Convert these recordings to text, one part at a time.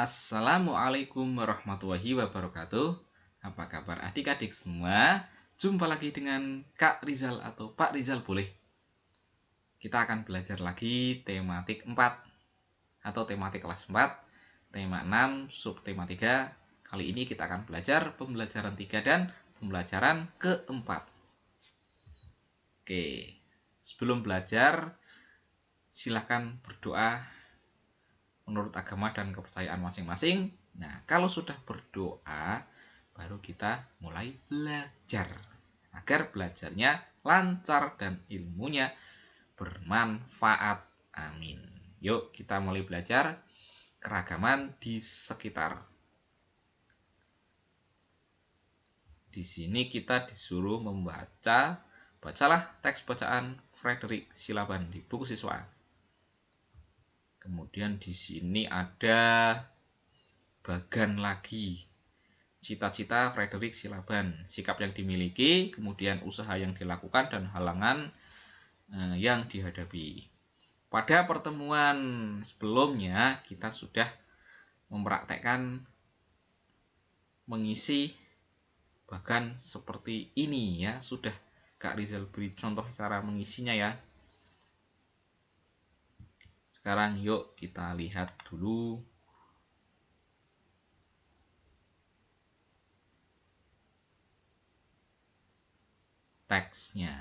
Assalamualaikum warahmatullahi wabarakatuh. Apa kabar adik-adik semua? Jumpa lagi dengan Kak Rizal atau Pak Rizal boleh. Kita akan belajar lagi tematik 4 atau tematik kelas 4, tema 6, subtema 3. Kali ini kita akan belajar pembelajaran 3 dan pembelajaran keempat. Oke, sebelum belajar silakan berdoa menurut agama dan kepercayaan masing-masing. Nah, kalau sudah berdoa, baru kita mulai belajar. Agar belajarnya lancar dan ilmunya bermanfaat. Amin. Yuk, kita mulai belajar keragaman di sekitar. Di sini kita disuruh bacalah teks bacaan Frederick Silaban di buku siswa. Kemudian di sini ada bagan lagi. Cita-cita Frederick Silaban, sikap yang dimiliki, kemudian usaha yang dilakukan dan halangan yang dihadapi. Pada pertemuan sebelumnya kita sudah mempraktekkan mengisi bagan seperti ini ya. Sudah Kak Rizal beri contoh cara mengisinya ya. Sekarang yuk kita lihat dulu teksnya.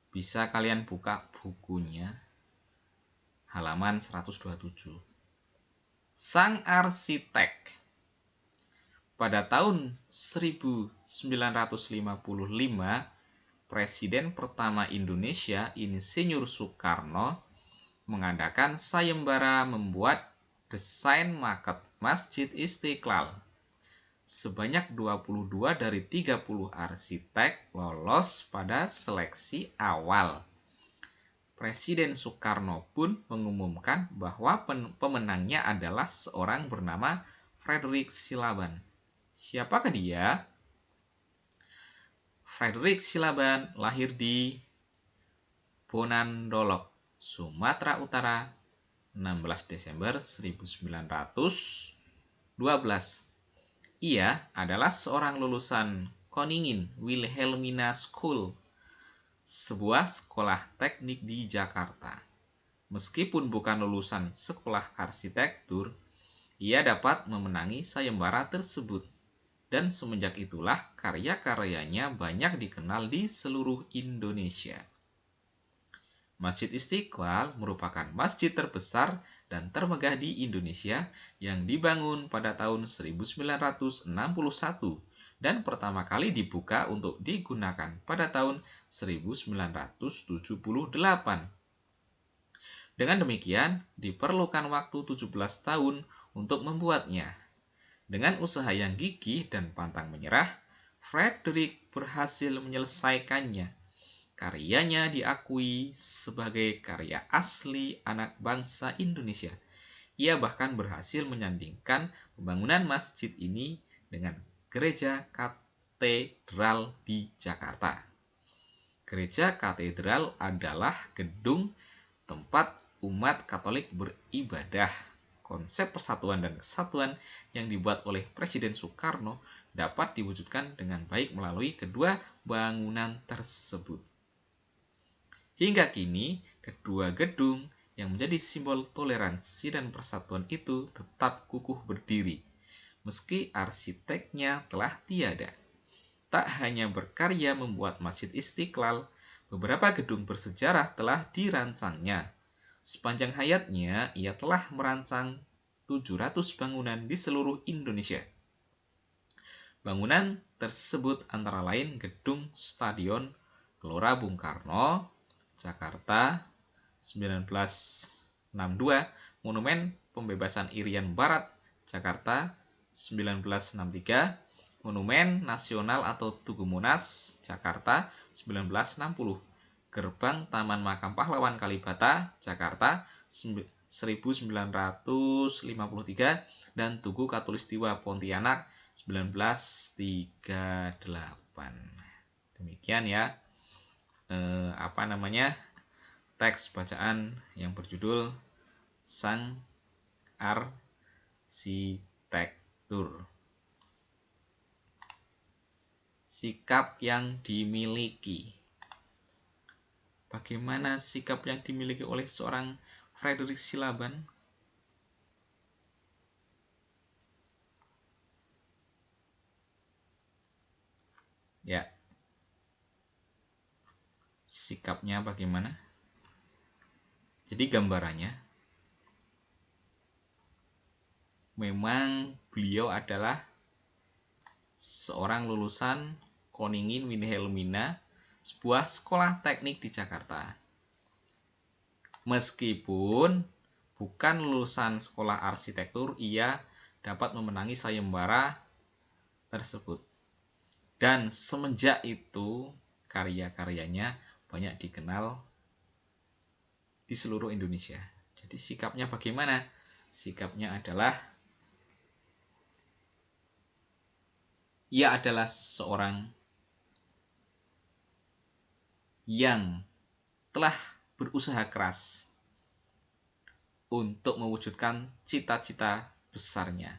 Bisa kalian buka bukunya halaman 127. Sang arsitek. Pada tahun 1955, Presiden pertama Indonesia Insinyur Soekarno mengadakan sayembara membuat desain maket Masjid Istiqlal. Sebanyak 22 dari 30 arsitek lolos pada seleksi awal. Presiden Soekarno pun mengumumkan bahwa pemenangnya adalah seorang bernama Frederick Silaban. Siapakah dia? Frederick Silaban lahir di Bonandolok, Sumatera Utara, 16 Desember 1912. Ia adalah seorang lulusan Koningin Wilhelmina School, sebuah sekolah teknik di Jakarta. Meskipun bukan lulusan sekolah arsitektur, ia dapat memenangi sayembara tersebut. Dan semenjak itulah karya-karyanya banyak dikenal di seluruh Indonesia. Masjid Istiqlal merupakan masjid terbesar dan termegah di Indonesia yang dibangun pada tahun 1961 dan pertama kali dibuka untuk digunakan pada tahun 1978. Dengan demikian, diperlukan waktu 17 tahun untuk membuatnya. Dengan usaha yang gigih dan pantang menyerah, Frederick berhasil menyelesaikannya. Karyanya diakui sebagai karya asli anak bangsa Indonesia. Ia bahkan berhasil menyandingkan pembangunan masjid ini dengan gereja katedral di Jakarta. Gereja katedral adalah gedung tempat umat Katolik beribadah. Konsep persatuan dan kesatuan yang dibuat oleh Presiden Soekarno dapat diwujudkan dengan baik melalui kedua bangunan tersebut. Hingga kini, kedua gedung yang menjadi simbol toleransi dan persatuan itu tetap kukuh berdiri, meski arsiteknya telah tiada. Tak hanya berkarya membuat Masjid Istiqlal, beberapa gedung bersejarah telah dirancangnya. Sepanjang hayatnya, ia telah merancang 700 bangunan di seluruh Indonesia. Bangunan tersebut antara lain Gedung Stadion Gelora Bung Karno, Jakarta 1962, Monumen Pembebasan Irian Barat, Jakarta 1963, Monumen Nasional atau Tugu Monas, Jakarta 1960, Gerbang Taman Makam Pahlawan Kalibata, Jakarta 1953, dan Tugu Katulistiwa Pontianak 1938. Demikian ya teks bacaan yang berjudul Sang arsitektur. Sikap yang dimiliki. Bagaimana sikap yang dimiliki oleh seorang Frederick Silaban? Ya, sikapnya bagaimana? Jadi gambarannya, memang beliau adalah seorang lulusan Koningin Wilhelmina, sebuah sekolah teknik di Jakarta. Meskipun bukan lulusan sekolah arsitektur, ia dapat memenangi sayembara tersebut. Dan semenjak itu, karya-karyanya banyak dikenal di seluruh Indonesia. Jadi sikapnya bagaimana? Sikapnya adalah ia adalah seorang yang telah berusaha keras untuk mewujudkan cita-cita besarnya.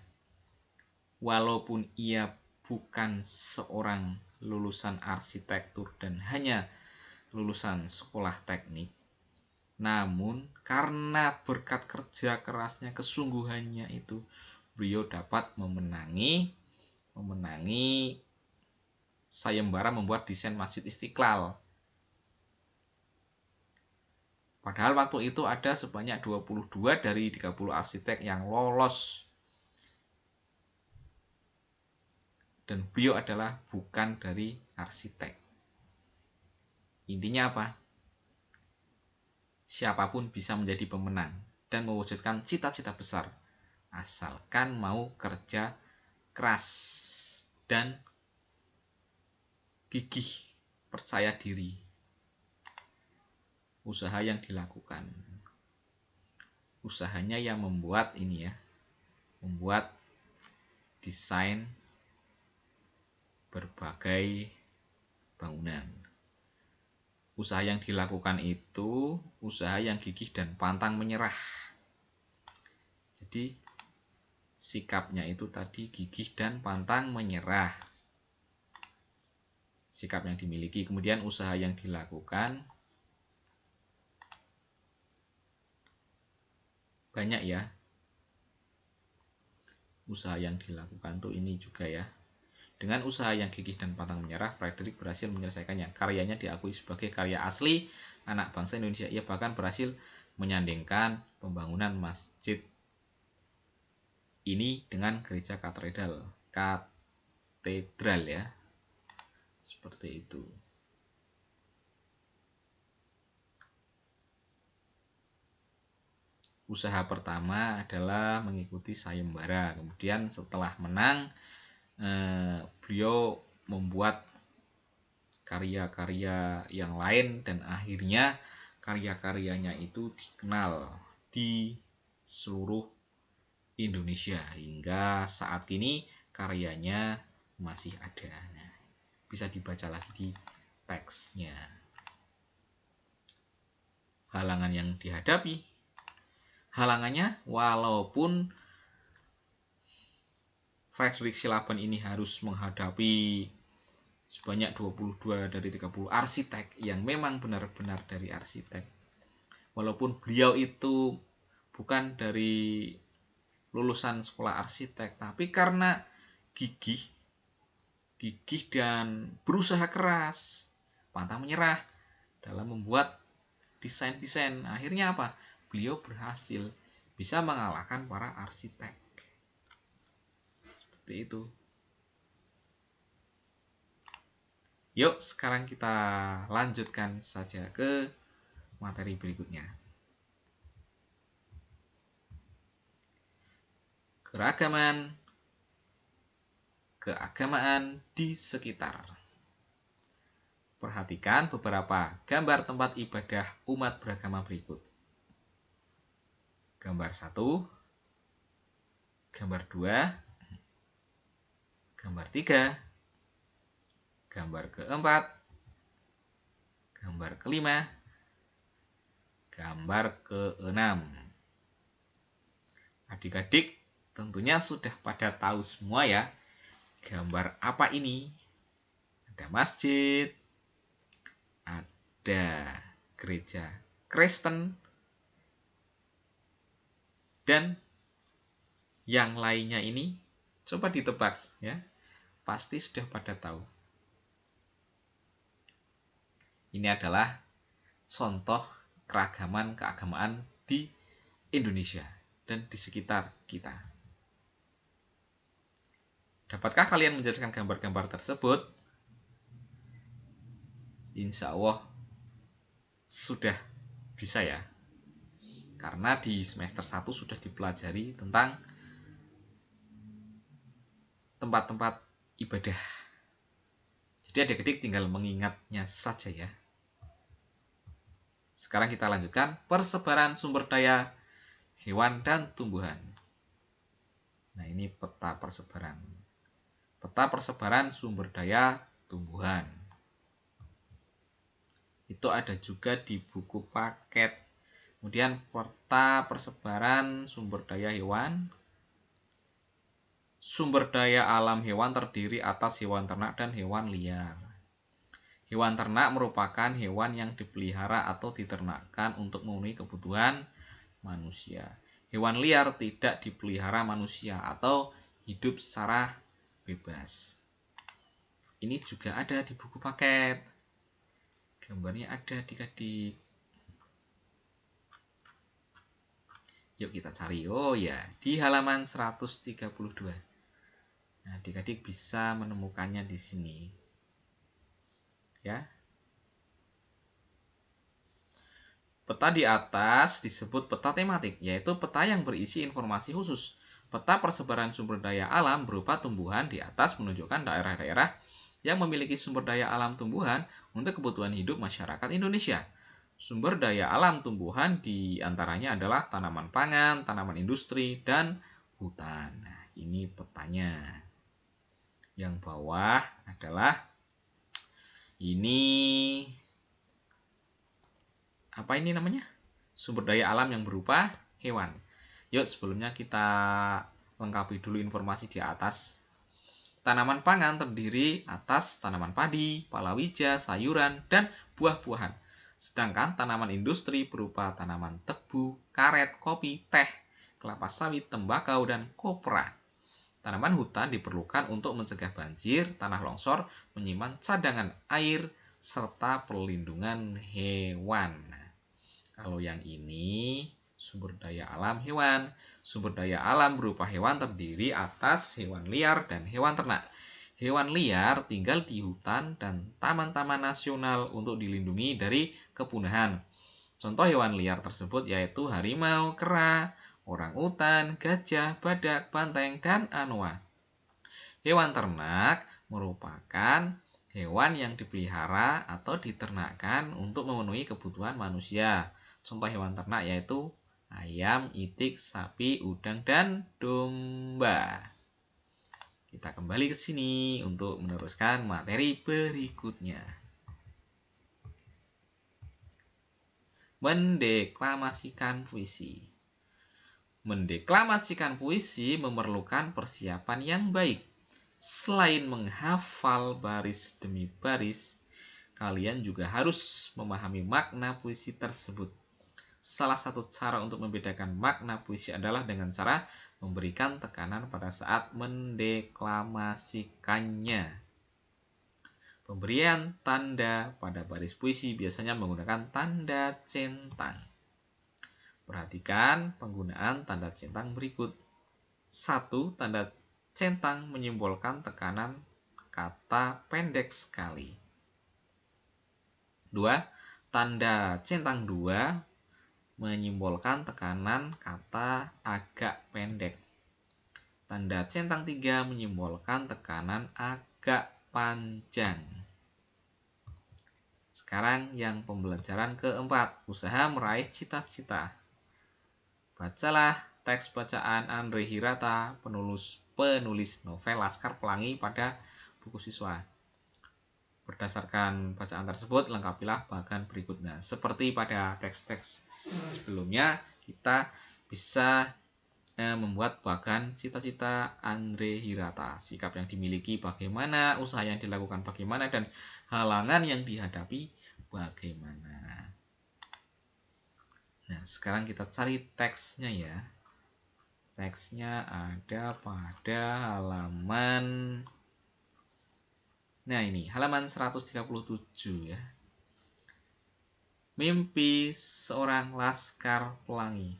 Walaupun ia bukan seorang lulusan arsitektur dan hanya lulusan sekolah teknik, namun karena berkat kerja kerasnya, kesungguhannya itu, beliau dapat memenangi sayembara membuat desain Masjid Istiqlal. Padahal waktu itu ada sebanyak 22 dari 30 arsitek yang lolos. Dan beliau adalah bukan dari arsitek. Intinya apa? Siapapun bisa menjadi pemenang dan mewujudkan cita-cita besar, asalkan mau kerja keras dan gigih, percaya diri. Usaha yang dilakukan, usahanya yang membuat membuat desain berbagai bangunan. Usaha yang dilakukan itu usaha yang gigih dan pantang menyerah. Jadi sikapnya itu tadi gigih dan pantang menyerah. Sikap yang dimiliki, kemudian usaha yang dilakukan. Banyak ya usaha yang dilakukan tuh ini juga ya. Dengan usaha yang gigih dan pantang menyerah, Frederick berhasil menyelesaikannya. Karyanya diakui sebagai karya asli anak bangsa Indonesia. Ia bahkan berhasil menyandingkan pembangunan masjid ini dengan gereja katedral ya. Seperti itu. Usaha pertama adalah mengikuti sayembara. Kemudian setelah menang, beliau membuat karya-karya yang lain dan akhirnya karya-karyanya itu dikenal di seluruh Indonesia hingga saat ini karyanya masih ada. Nah, bisa dibaca lagi di teksnya. Halangan yang dihadapi. Halangannya, walaupun Frederick Silaban ini harus menghadapi sebanyak 22 dari 30 arsitek yang memang benar-benar dari arsitek. Walaupun beliau itu bukan dari lulusan sekolah arsitek, tapi karena gigih dan berusaha keras, pantang menyerah dalam membuat desain-desain, akhirnya apa? Beliau berhasil bisa mengalahkan para arsitek. Seperti itu. Yuk, sekarang kita lanjutkan saja ke materi berikutnya. Keagamaan di sekitar. Perhatikan beberapa gambar tempat ibadah umat beragama berikut. Gambar 1, gambar 2, gambar 3, gambar keempat, gambar kelima, gambar keenam. Adik-adik Tentunya sudah pada tahu semua ya, gambar apa ini? Ada masjid, ada gereja Kristen, dan yang lainnya ini coba ditebak ya. Pasti sudah pada tahu. Ini adalah contoh keragaman keagamaan di Indonesia dan di sekitar kita. Dapatkah kalian menjelaskan gambar-gambar tersebut? Insya Allah sudah bisa ya. Karena di semester 1 sudah dipelajari tentang tempat-tempat ibadah. Jadi adik-adik tinggal mengingatnya saja ya. Sekarang kita lanjutkan persebaran sumber daya hewan dan tumbuhan. Nah, ini peta persebaran. Peta persebaran sumber daya tumbuhan. Itu ada juga di buku paket. Kemudian peta persebaran sumber daya hewan. Sumber daya alam hewan terdiri atas hewan ternak dan hewan liar. Hewan ternak merupakan hewan yang dipelihara atau diternakkan untuk memenuhi kebutuhan manusia. Hewan liar tidak dipelihara manusia atau hidup secara bebas. Ini juga ada di buku paket. Gambarnya ada adik-adik. Yuk kita cari. Oh ya, di halaman 132. Nah, adik-adik bisa menemukannya di sini. Ya. Peta di atas disebut peta tematik, yaitu peta yang berisi informasi khusus. Peta persebaran sumber daya alam berupa tumbuhan di atas menunjukkan daerah-daerah yang memiliki sumber daya alam tumbuhan untuk kebutuhan hidup masyarakat Indonesia. Sumber daya alam tumbuhan di antaranya adalah tanaman pangan, tanaman industri, dan hutan. Nah, ini petanya. Yang bawah adalah ini apa ini namanya? Sumber daya alam yang berupa hewan. Yuk sebelumnya kita lengkapi dulu informasi di atas. Tanaman pangan terdiri atas tanaman padi, palawija, sayuran, dan buah-buahan. Sedangkan tanaman industri berupa tanaman tebu, karet, kopi, teh, kelapa sawit, tembakau, dan kopra. Tanaman hutan diperlukan untuk mencegah banjir, tanah longsor, menyimpan cadangan air, serta perlindungan hewan. Kalau yang ini sumber daya alam hewan. Sumber daya alam berupa hewan terdiri atas hewan liar dan hewan ternak. Hewan liar tinggal di hutan dan taman-taman nasional untuk dilindungi dari kepunahan. Contoh hewan liar tersebut yaitu harimau, kera, orangutan, gajah, badak, banteng, dan anoa. Hewan ternak merupakan hewan yang dipelihara atau diternakkan untuk memenuhi kebutuhan manusia. Contoh hewan ternak yaitu ayam, itik, sapi, udang, dan domba. Kita kembali ke sini untuk meneruskan materi berikutnya. Mendeklamasikan puisi. Mendeklamasikan puisi memerlukan persiapan yang baik. Selain menghafal baris demi baris, kalian juga harus memahami makna puisi tersebut. Salah satu cara untuk membedakan makna puisi adalah dengan cara memberikan tekanan pada saat mendeklamasikannya. Pemberian tanda pada baris puisi biasanya menggunakan tanda centang. Perhatikan penggunaan tanda centang berikut. 1. Tanda centang menyimbolkan tekanan kata pendek sekali. 2. Tanda centang 2 menyimbolkan tekanan kata agak pendek. Tanda centang 3 menyimbolkan tekanan agak panjang. Sekarang yang pembelajaran keempat, usaha meraih cita-cita. Bacalah teks bacaan Andre Hirata, penulis novel Laskar Pelangi pada buku siswa. Berdasarkan bacaan tersebut, lengkapilah bagan berikutnya. Seperti pada teks-teks sebelumnya, kita bisa membuat bahkan cita-cita Andre Hirata, sikap yang dimiliki bagaimana, usaha yang dilakukan bagaimana, dan halangan yang dihadapi bagaimana. Nah, sekarang kita cari teksnya ya. Teksnya ada pada halaman, nah ini halaman 137 ya. Mimpi seorang laskar pelangi.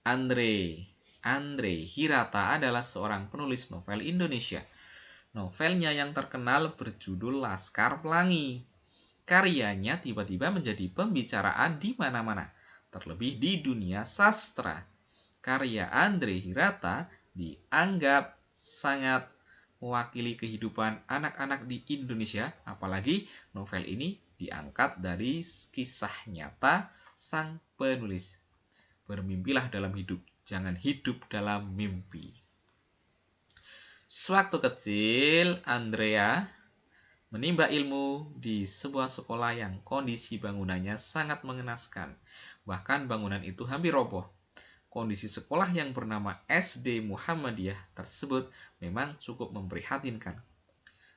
Andre Hirata adalah seorang penulis novel Indonesia. Novelnya yang terkenal berjudul Laskar Pelangi. Karyanya tiba-tiba menjadi pembicaraan di mana-mana, terlebih di dunia sastra. Karya Andre Hirata dianggap sangat mewakili kehidupan anak-anak di Indonesia, apalagi novel ini diangkat dari kisah nyata sang penulis. Bermimpilah dalam hidup, jangan hidup dalam mimpi. Sewaktu kecil, Andrea menimba ilmu di sebuah sekolah yang kondisi bangunannya sangat mengenaskan. Bahkan bangunan itu hampir roboh. Kondisi sekolah yang bernama SD Muhammadiyah tersebut memang cukup memprihatinkan.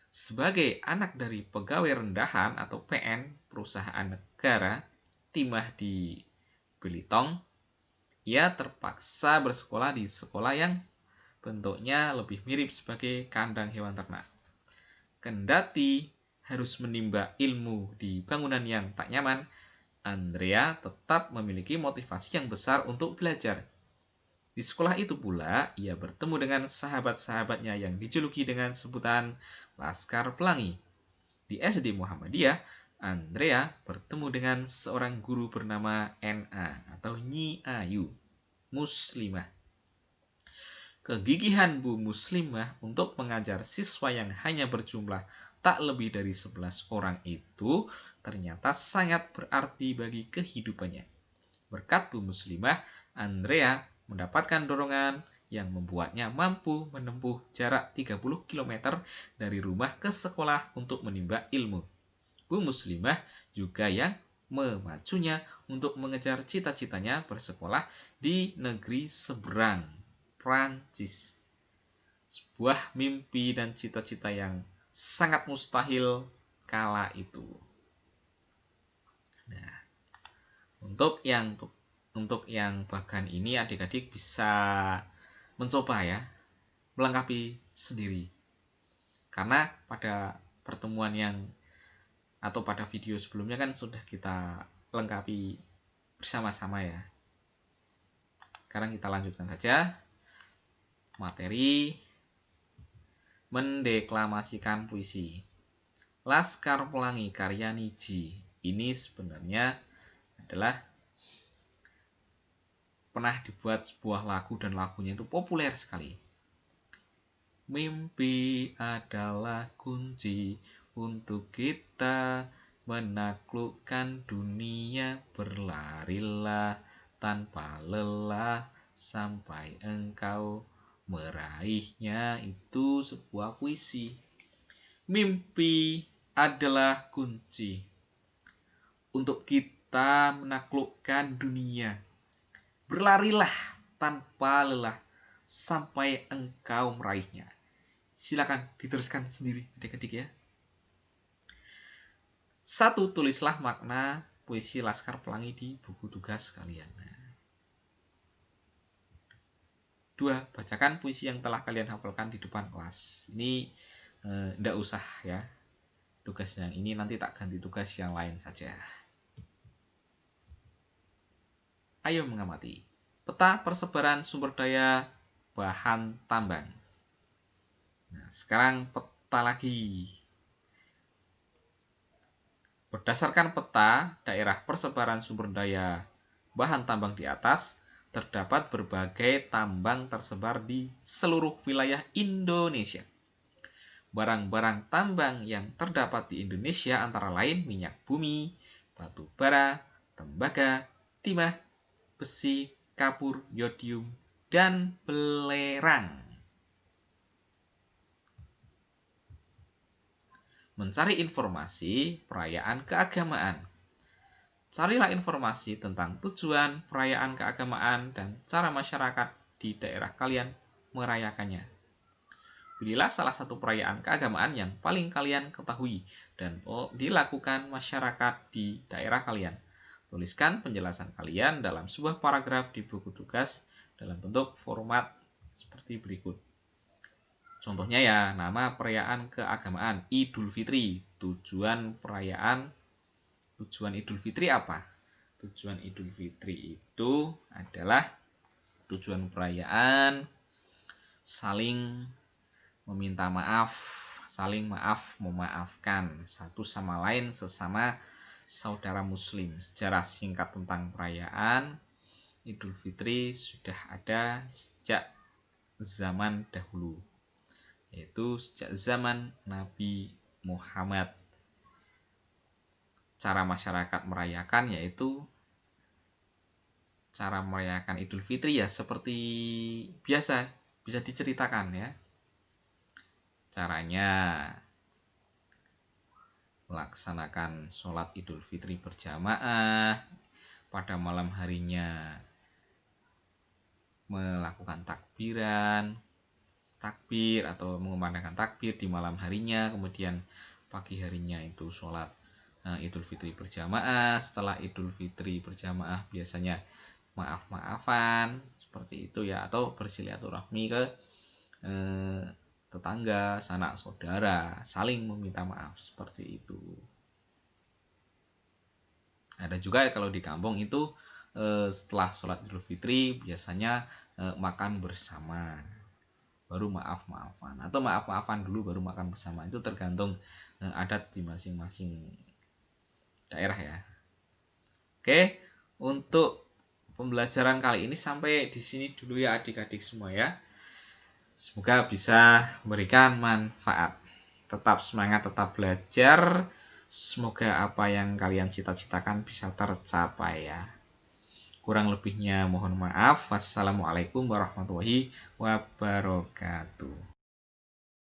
Sebagai anak dari pegawai rendahan atau PN, perusahaan negara, timah di Belitung, ia terpaksa bersekolah di sekolah yang bentuknya lebih mirip sebagai kandang hewan ternak. Kendati harus menimba ilmu di bangunan yang tak nyaman, Andrea tetap memiliki motivasi yang besar untuk belajar. Di sekolah itu pula, ia bertemu dengan sahabat-sahabatnya yang dijuluki dengan sebutan Laskar Pelangi. Di SD Muhammadiyah, Andrea bertemu dengan seorang guru bernama N.A. atau Nyi Ayu, Muslimah. Kegigihan Bu Muslimah untuk mengajar siswa yang hanya berjumlah tak lebih dari 11 orang itu ternyata sangat berarti bagi kehidupannya. Berkat Bu Muslimah, Andrea mendapatkan dorongan yang membuatnya mampu menempuh jarak 30 km dari rumah ke sekolah untuk menimba ilmu. Bu Muslimah juga yang memacunya untuk mengejar cita-citanya bersekolah di negeri seberang, Prancis. Sebuah mimpi dan cita-cita yang sangat mustahil kala itu. Nah, untuk yang bagian ini adik-adik bisa mencoba ya, melengkapi sendiri. Karena pada pertemuan yang atau pada video sebelumnya kan sudah kita lengkapi bersama-sama ya. Sekarang kita lanjutkan saja materi mendeklamasikan puisi. Laskar Pelangi karya Niji ini sebenarnya adalah pernah dibuat sebuah lagu dan lagunya itu populer sekali. Mimpi adalah kunci untuk kita menaklukkan dunia, berlarilah tanpa lelah sampai engkau meraihnya. Itu sebuah puisi. Mimpi adalah kunci untuk kita menaklukkan dunia. Berlarilah tanpa lelah sampai engkau meraihnya. Silakan diteruskan sendiri adik-adik ya. 1. Tulislah makna puisi Laskar Pelangi di buku tugas kalian. 2. Bacakan puisi yang telah kalian hafalkan di depan kelas. Ini tidak usah ya. Tugasnya ini nanti tak ganti tugas yang lain saja. Ayo mengamati. Peta persebaran sumber daya bahan tambang. Nah, sekarang peta lagi. Berdasarkan peta daerah persebaran sumber daya bahan tambang di atas, terdapat berbagai tambang tersebar di seluruh wilayah Indonesia. Barang-barang tambang yang terdapat di Indonesia antara lain minyak bumi, batu bara, tembaga, timah, besi, kapur, yodium, dan belerang. Mencari informasi perayaan keagamaan. Carilah informasi tentang tujuan perayaan keagamaan dan cara masyarakat di daerah kalian merayakannya. Pilihlah salah satu perayaan keagamaan yang paling kalian ketahui dan dilakukan masyarakat di daerah kalian. Tuliskan penjelasan kalian dalam sebuah paragraf di buku tugas dalam bentuk format seperti berikut. Contohnya ya, nama perayaan keagamaan Idul Fitri. Tujuan Idul Fitri apa? Tujuan Idul Fitri itu adalah tujuan perayaan saling meminta maaf, saling memaafkan satu sama lain sesama saudara muslim. Sejarah singkat tentang perayaan Idul Fitri sudah ada sejak zaman dahulu, yaitu sejak zaman Nabi Muhammad. Cara masyarakat merayakan yaitu cara merayakan Idul Fitri ya seperti biasa, bisa diceritakan ya. Caranya melaksanakan sholat Idul Fitri berjamaah, pada malam harinya melakukan takbir atau mengumandangkan takbir di malam harinya, kemudian pagi harinya itu sholat Idul Fitri berjamaah. Setelah Idul Fitri berjamaah biasanya maaf-maafan seperti itu ya, atau bersilaturahmi ke tetangga, sanak saudara, saling meminta maaf seperti itu. Ada juga kalau di kampung itu setelah sholat Idul Fitri biasanya makan bersama, baru maaf-maafan, atau maaf-maafan dulu baru makan bersama. Itu tergantung adat di masing-masing daerah ya. Oke, untuk pembelajaran kali ini sampai di sini dulu ya adik-adik semua ya. Semoga bisa memberikan manfaat. Tetap semangat, tetap belajar. Semoga apa yang kalian cita-citakan bisa tercapai ya. Kurang lebihnya mohon maaf. Wassalamualaikum warahmatullahi wabarakatuh.